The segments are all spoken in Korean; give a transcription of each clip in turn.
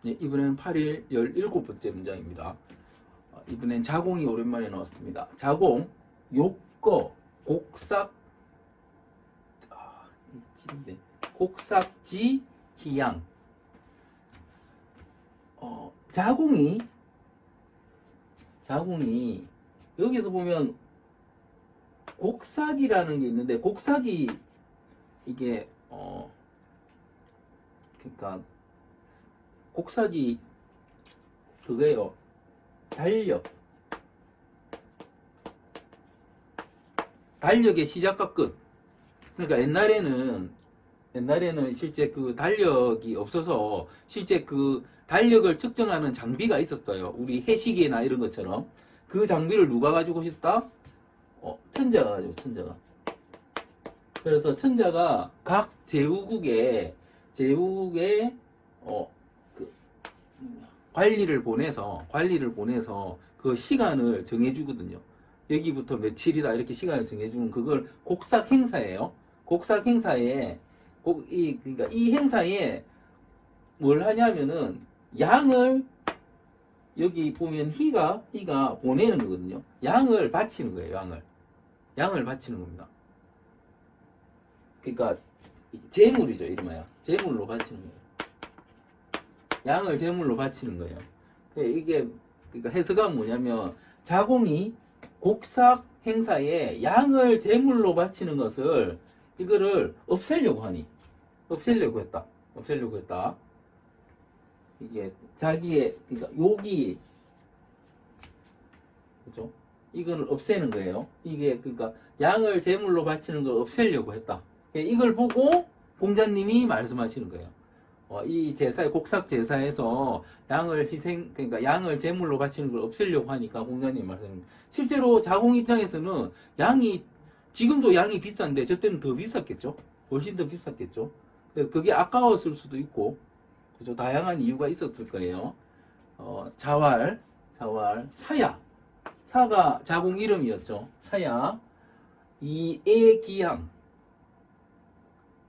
네, 이번에는 8일 17번째 문장입니다. 이번엔 자공이 오랜만에 나왔습니다. 자공, 욕거, 곡삭, 찐데 곡삭지, 희양. 자공이 여기서 보면 곡삭이라는 게 있는데, 곡삭이 이게 그러니까 곡삭이 그거예요. 달력의 시작과 끝. 그러니까 옛날에는 실제 그 달력이 없어서 실제 그 달력을 측정하는 장비가 있었어요. 우리 해시계나 이런 것처럼. 그 장비를 누가 가지고 싶다? 천자가 가지고, 천자가. 그래서 천자가 각 제후국에 관리를 보내서 그 시간을 정해주거든요. 여기부터 며칠이다 이렇게 시간을 정해주는 그걸 곡삭 행사예요. 곡삭 행사에 그러니까 이 행사에 뭘 하냐면은 양을 여기 보면 희가 보내는 거거든요. 양을 바치는 거예요. 양을 바치는 겁니다. 그러니까 재물이죠, 이름하여. 재물로 바치는 거예요. 양을 제물로 바치는 거예요. 이게 그러니까 해석은 뭐냐면 자공이 곡삭 행사에 양을 제물로 바치는 것을 이거를 없애려고 했다. 이게 자기의 그러니까 욕이 그죠? 이걸 없애는 거예요. 이게 그러니까 양을 제물로 바치는 걸 없애려고 했다. 이걸 보고 공자님이 말씀하시는 거예요. 이 제사의 곡삭 제사에서 그러니까 양을 제물로 바치는 걸 없애려고 하니까 공자님 말씀입니다. 실제로 자공 입장에서는 지금도 양이 비싼데 저 때는 더 비쌌겠죠. 훨씬 더 비쌌겠죠. 그래서 그게 아까웠을 수도 있고, 그죠. 다양한 이유가 있었을 거예요. 자왈, 사가 자공 이름이었죠. 사야, 이애기양,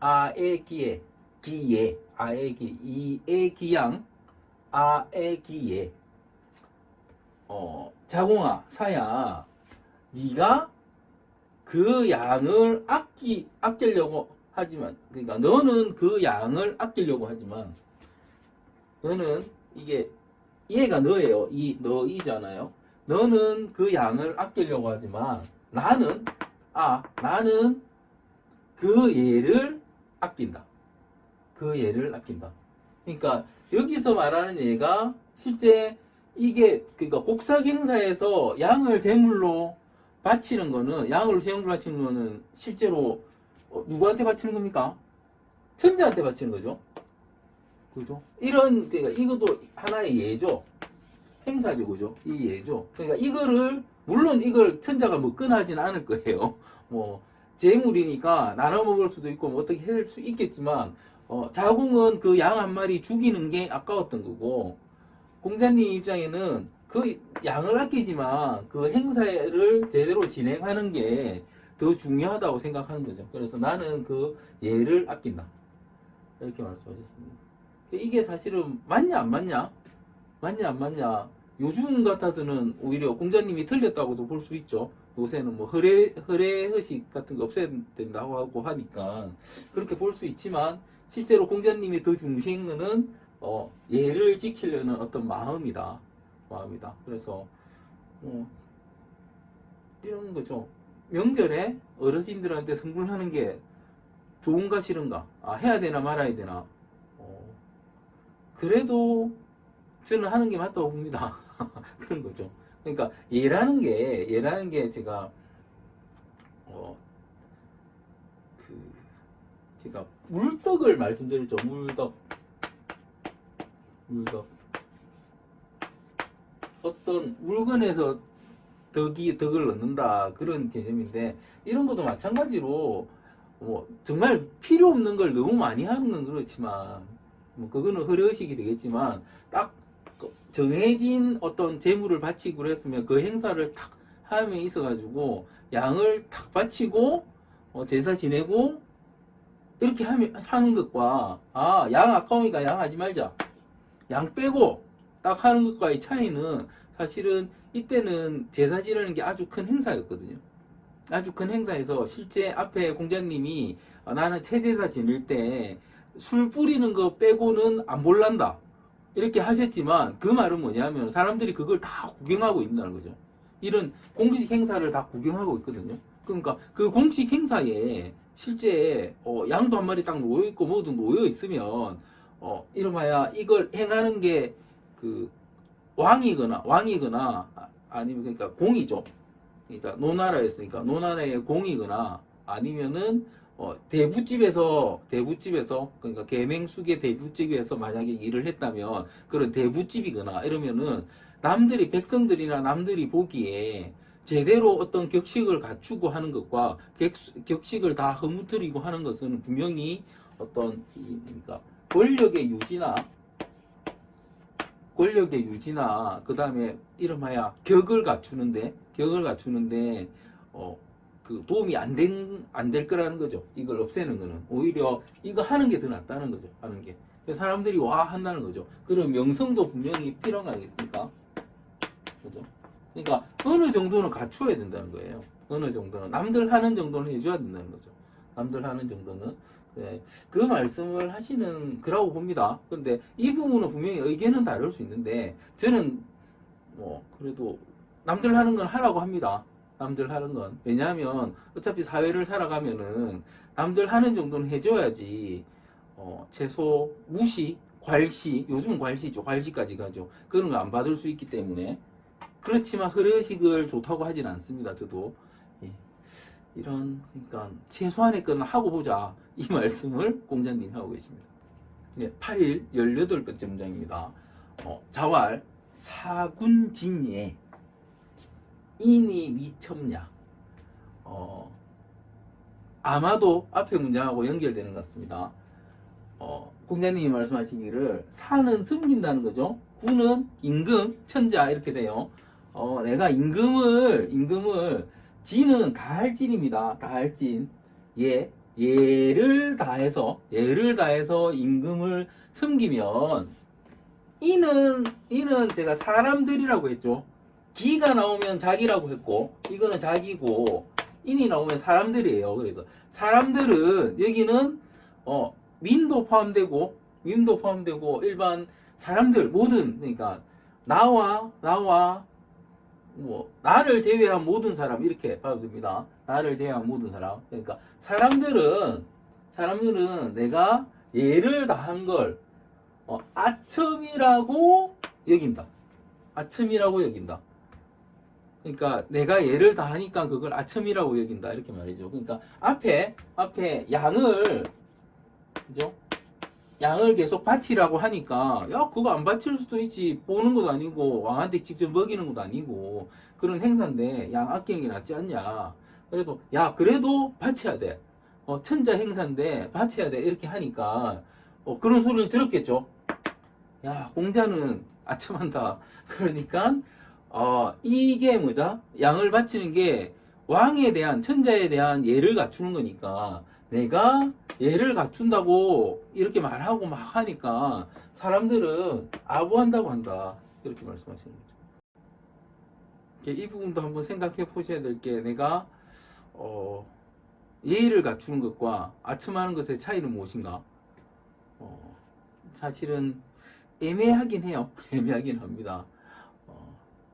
아애기에, 이애기양, 아애기예. 자공아, 사야, 네가 그 양을 아끼려고 하지만, 그러니까 너는 그 양을 아끼려고 하지만, 너는 이게 얘가 너예요. 너이잖아요. 너는 그 양을 아끼려고 하지만 나는 그 얘를 아낀다. 그러니까 여기서 말하는 얘가 실제 이게 그러니까 곡삭 행사에서 양을 제물로 바치는 거는 실제로 누구한테 바치는 겁니까? 천자한테 바치는 거죠. 그죠? 그러니까 이것도 하나의 예죠. 행사죠, 그죠? 이 예죠. 그러니까 물론 이걸 천자가 먹거나하진 않을 거예요. 재물이니까 나눠 먹을 수도 있고, 어떻게 할 수 있겠지만, 자공은 그 양 한 마리 죽이는 게 아까웠던 거고, 공자님 입장에는 그 양을 아끼지만 그 행사를 제대로 진행하는 게 더 중요하다고 생각하는 거죠. 그래서 나는 그 예를 아낀다. 이렇게 말씀하셨습니다. 이게 사실은 맞냐 안 맞냐? 요즘 같아서는 오히려 공자님이 틀렸다고도 볼 수 있죠. 요새는 허례허식 같은 거 없애야 된다고 하고 하니까 그렇게 볼 수 있지만, 실제로 공자님이 더 중시한 거는 예를 지키려는 어떤 마음이다. 그래서 이런 거죠. 명절에 어르신들한테 선물하는 게 좋은가 싫은가? 해야 되나 말아야 되나? 그래도 저는 하는 게 맞다고 봅니다. 그런 거죠. 그러니까 예라는 게 제가 제가 물덕을 말씀드렸죠. 물덕. 어떤 물건에서 덕을 넣는다, 그런 개념인데, 이런 것도 마찬가지로 정말 필요 없는 걸 너무 많이 하는 건 그렇지만, 그거는 허례의식이 되겠지만, 딱 정해진 어떤 재물을 바치고 그랬으면 그 행사를 탁 함에 있어가지고 양을 탁 바치고 제사 지내고 이렇게 하는 것과 양 아까우니까 양 하지 말자, 양 빼고 딱 하는 것과의 차이는 사실은 이때는 제사 지내는 게 아주 큰 행사였거든요. 아주 큰 행사에서 실제 앞에 공자님이 나는 채제사 지낼 때 술 뿌리는 거 빼고는 안 볼란다 이렇게 하셨지만 그 말은 뭐냐면 사람들이 그걸 다 구경하고 있다는 거죠. 이런 공식 행사를 다 구경하고 있거든요. 그러니까 그 공식 행사에 실제 양도 한 마리 딱 놓여 있고 뭐든 놓여 있으면 이름하여 이걸 행하는 게 그 왕이거나 아니면 그러니까 공이죠. 그러니까 노나라였으니까 노나라의 공이거나 아니면은 대부집에서 그러니까 계맹숙의 대부집에서 만약에 일을 했다면 그런 대부집이거나 이러면은 남들이 백성들이나 남들이 보기에 제대로 어떤 격식을 갖추고 하는 것과 격식을 다 허무뜨리고 하는 것은 분명히 어떤 그러니까 권력의 유지나 그 다음에 이름하여 격을 갖추는데 그 도움이 안 될 거라는 거죠. 이걸 없애는 거는 오히려 이거 하는 게 더 낫다는 거죠. 하는 게 그래서 사람들이 와 한다는 거죠. 그런 명성도 분명히 필요하겠습니까? 그죠? 그러니까 어느 정도는 갖춰야 된다는 거예요. 어느 정도는 남들 하는 정도는 해줘야 된다는 거죠. 남들 하는 정도는 그 말씀을 하시는 거라고 봅니다. 근데 이 부분은 분명히 의견은 다를 수 있는데 저는 뭐 그래도 남들 하는 건 하라고 합니다. 남들 하는 건 왜냐하면 어차피 사회를 살아가면은 남들 하는 정도는 해줘야지 최소 무시, 괄시 요즘은 괄시죠. 괄시까지 가죠. 그런 거 안 받을 수 있기 때문에 그렇지만 흐르식을 좋다고 하진 않습니다. 저도 이런 그러니까 최소한의 거는 하고 보자 이 말씀을 공자님이 하고 계십니다. 8일 18번째 문장입니다. 자왈 사군진예 인이 미첨냐. 아마도 앞에 문장하고 연결되는 것 같습니다. 공자님이 말씀하시기를 사는 숨긴다는 거죠. 군은 임금, 천자 이렇게 돼요. 내가 임금을 진은 다할 진입니다. 다할 진. 예를 다해서 임금을 섬기면 이는 제가 사람들이라고 했죠. 기가 나오면 자기라고 했고 이거는 자기고 인이 나오면 사람들이에요. 그래서 사람들은 여기는 민도 포함되고 일반 사람들 모든 그러니까 나와 뭐 나를 제외한 모든 사람 이렇게 봐도 됩니다. 나를 제외한 모든 사람. 그러니까 사람들은 내가 예를 다한 걸 아첨이라고 여긴다. 그러니까 내가 예를 다하니까 그걸 아첨이라고 여긴다 이렇게 말이죠. 그러니까 앞에 양을 그죠? 양을 계속 바치라고 하니까 야 그거 안 바칠 수도 있지. 보는 것도 아니고 왕한테 직접 먹이는 것도 아니고 그런 행사인데 양 아끼는 게 낫지 않냐. 그래도 바쳐야 돼. 천자 행사인데 바쳐야 돼 이렇게 하니까 그런 소리를 들었겠죠. 야 공자는 아첨한다. 그러니까 이게 뭐다? 양을 바치는 게 왕에 대한 천자에 대한 예를 갖추는 거니까 내가 예를 갖춘다고 이렇게 말하고 막 하니까 사람들은 아부한다고 한다 이렇게 말씀하시는 거죠. 이 부분도 한번 생각해 보셔야 될 게 내가 예의를 갖추는 것과 아첨하는 것의 차이는 무엇인가? 사실은 애매하긴 해요. 애매하긴 합니다.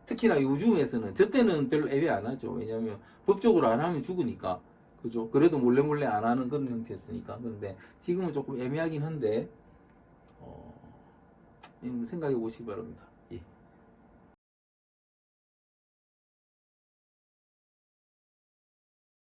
특히나 요즘에서는 저 때는 별로 애매 안 하죠. 왜냐하면 법적으로 안 하면 죽으니까. 그죠? 그래도 몰래 안 하는 그런 형태였으니까. 그런데 지금은 조금 애매하긴 한데 생각해 보시기 바랍니다. 예.